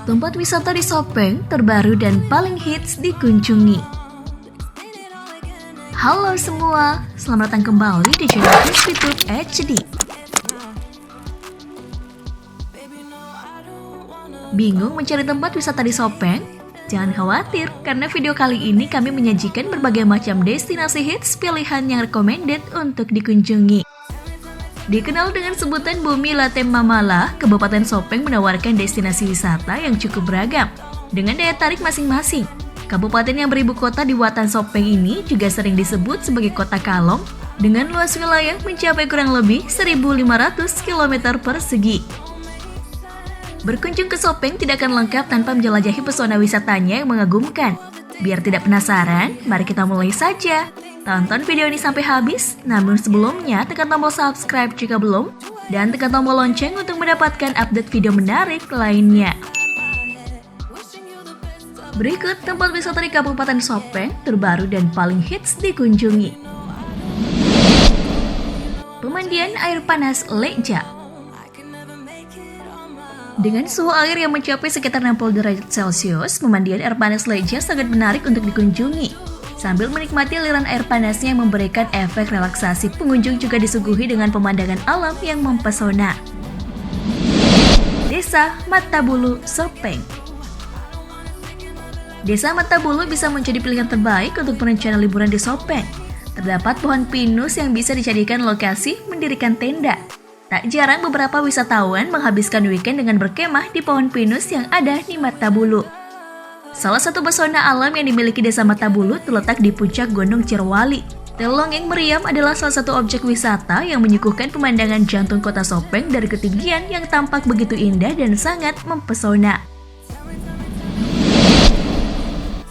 Tempat wisata di Sopeng terbaru dan paling hits dikunjungi. Halo semua, selamat datang kembali di channel Krispitube HD. Bingung mencari tempat wisata di Sopeng? Jangan khawatir, karena video kali ini kami menyajikan berbagai macam destinasi hits pilihan yang recommended untuk dikunjungi. Dikenal dengan sebutan Bumi Latte Mamala, Kabupaten Sopeng menawarkan destinasi wisata yang cukup beragam, dengan daya tarik masing-masing. Kabupaten yang beribu kota di Watan Sopeng ini juga sering disebut sebagai kota kalong, dengan luas wilayah mencapai kurang lebih 1.500 km persegi. Berkunjung ke Sopeng tidak akan lengkap tanpa menjelajahi pesona wisatanya yang mengagumkan. Biar tidak penasaran, mari kita mulai saja. Tonton video ini sampai habis, namun sebelumnya tekan tombol subscribe jika belum, dan tekan tombol lonceng untuk mendapatkan update video menarik lainnya. Berikut tempat wisata di Kabupaten Sopeng terbaru dan paling hits dikunjungi. Pemandian air panas Leja. Dengan suhu air yang mencapai sekitar 60 derajat Celcius, pemandian air panas Leja sangat menarik untuk dikunjungi. Sambil menikmati aliran air panasnya yang memberikan efek relaksasi, pengunjung juga disuguhi dengan pemandangan alam yang mempesona. Desa Matabulu, Sopeng. Desa Matabulu bisa menjadi pilihan terbaik untuk perencana liburan di Sopeng. Terdapat pohon pinus yang bisa dijadikan lokasi mendirikan tenda. Tak jarang beberapa wisatawan menghabiskan weekend dengan berkemah di pohon pinus yang ada di Matabulu. Salah satu pesona alam yang dimiliki Desa Matabulu terletak di puncak Gunung Cirwali. Telongeng Meriam adalah salah satu objek wisata yang menyuguhkan pemandangan jantung kota Sopeng dari ketinggian yang tampak begitu indah dan sangat mempesona.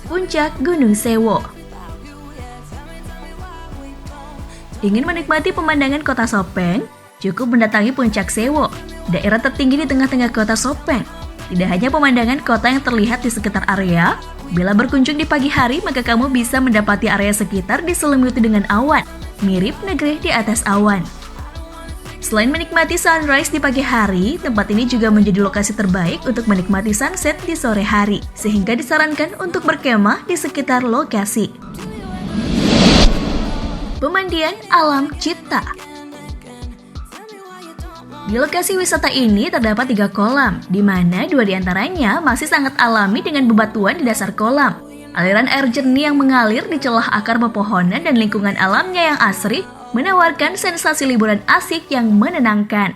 Puncak Gunung Sewo. Ingin menikmati pemandangan kota Sopeng? Cukup mendatangi Puncak Sewo, daerah tertinggi di tengah-tengah kota Sopeng. Tidak hanya pemandangan kota yang terlihat di sekitar area, bila berkunjung di pagi hari maka kamu bisa mendapati area sekitar diselimuti dengan awan, mirip negeri di atas awan. Selain menikmati sunrise di pagi hari, tempat ini juga menjadi lokasi terbaik untuk menikmati sunset di sore hari, sehingga disarankan untuk berkemah di sekitar lokasi. Pemandian Alam Cipta. Di lokasi wisata ini terdapat 3 kolam, di mana 2 diantaranya masih sangat alami dengan bebatuan di dasar kolam. Aliran air jernih yang mengalir di celah akar pepohonan dan lingkungan alamnya yang asri menawarkan sensasi liburan asik yang menenangkan.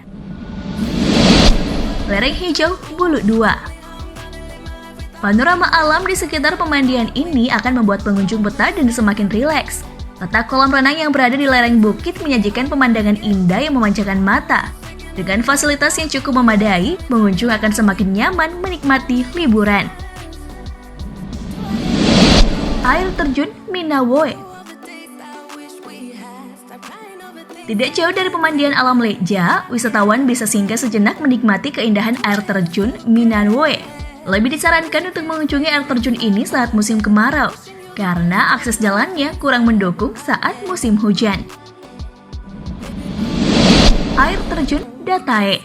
Lereng Hijau Bulu 2. Panorama alam di sekitar pemandian ini akan membuat pengunjung betah dan semakin rileks. Letak kolam renang yang berada di lereng bukit menyajikan pemandangan indah yang memanjakan mata. Dengan fasilitas yang cukup memadai, pengunjung akan semakin nyaman menikmati liburan. Air terjun Minawoe. Tidak jauh dari pemandian alam Leja, wisatawan bisa singgah sejenak menikmati keindahan air terjun Minawoe. Lebih disarankan untuk mengunjungi air terjun ini saat musim kemarau, karena akses jalannya kurang mendukung saat musim hujan. Air terjun Datae.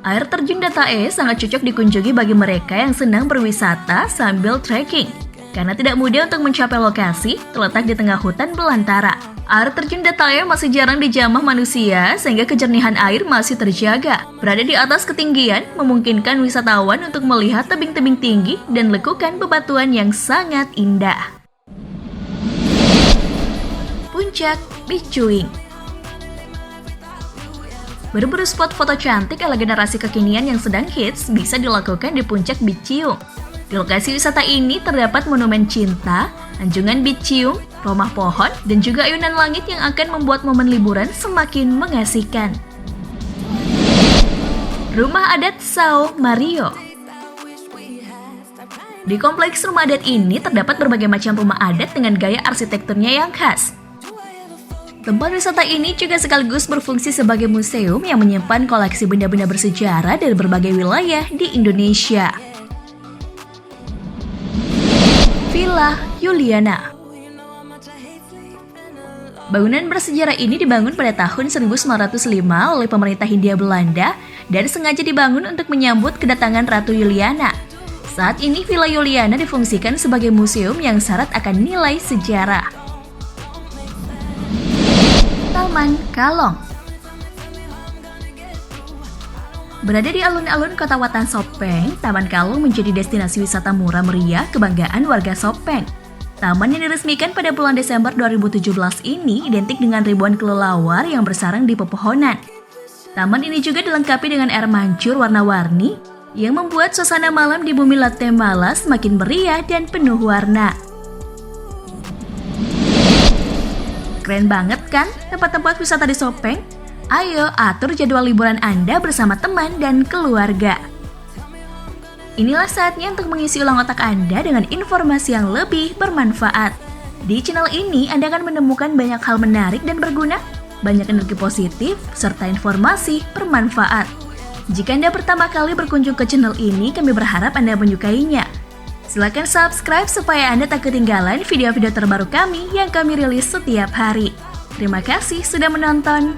Air terjun Datae sangat cocok dikunjungi bagi mereka yang senang berwisata sambil trekking. Karena tidak mudah untuk mencapai lokasi, terletak di tengah hutan belantara. Air terjun Datae masih jarang dijamah manusia sehingga kejernihan air masih terjaga. Berada di atas ketinggian, memungkinkan wisatawan untuk melihat tebing-tebing tinggi dan lekukan bebatuan yang sangat indah. Puncak Bicuing. Berburu spot foto cantik ala generasi kekinian yang sedang hits bisa dilakukan di Puncak Biciung. Di lokasi wisata ini terdapat monumen cinta, anjungan Biciung, rumah pohon, dan juga ayunan langit yang akan membuat momen liburan semakin mengasihkan. Rumah Adat Sao Mario. Di kompleks rumah adat ini terdapat berbagai macam rumah adat dengan gaya arsitekturnya yang khas. Tempat wisata ini juga sekaligus berfungsi sebagai museum yang menyimpan koleksi benda-benda bersejarah dari berbagai wilayah di Indonesia. Villa Juliana. Bangunan bersejarah ini dibangun pada tahun 1905 oleh pemerintah Hindia Belanda dan sengaja dibangun untuk menyambut kedatangan Ratu Juliana. Saat ini Villa Juliana difungsikan sebagai museum yang syarat akan nilai sejarah. Taman Kalong berada di alun-alun kota Watan Sopeng, Taman Kalong menjadi destinasi wisata murah meriah kebanggaan warga Sopeng. Taman yang diresmikan pada bulan Desember 2017 ini identik dengan ribuan kelelawar yang bersarang di pepohonan. Taman ini juga dilengkapi dengan air mancur warna-warni yang membuat suasana malam di bumi Guatemala semakin meriah dan penuh warna. Keren banget kan tempat-tempat wisata di Sopeng? Ayo atur jadwal liburan Anda bersama teman dan keluarga. Inilah saatnya untuk mengisi ulang otak Anda dengan informasi yang lebih bermanfaat. Di channel ini Anda akan menemukan banyak hal menarik dan berguna, banyak energi positif, serta informasi bermanfaat. Jika Anda pertama kali berkunjung ke channel ini, kami berharap Anda menyukainya. Silakan subscribe supaya Anda tak ketinggalan video-video terbaru kami yang kami rilis setiap hari. Terima kasih sudah menonton.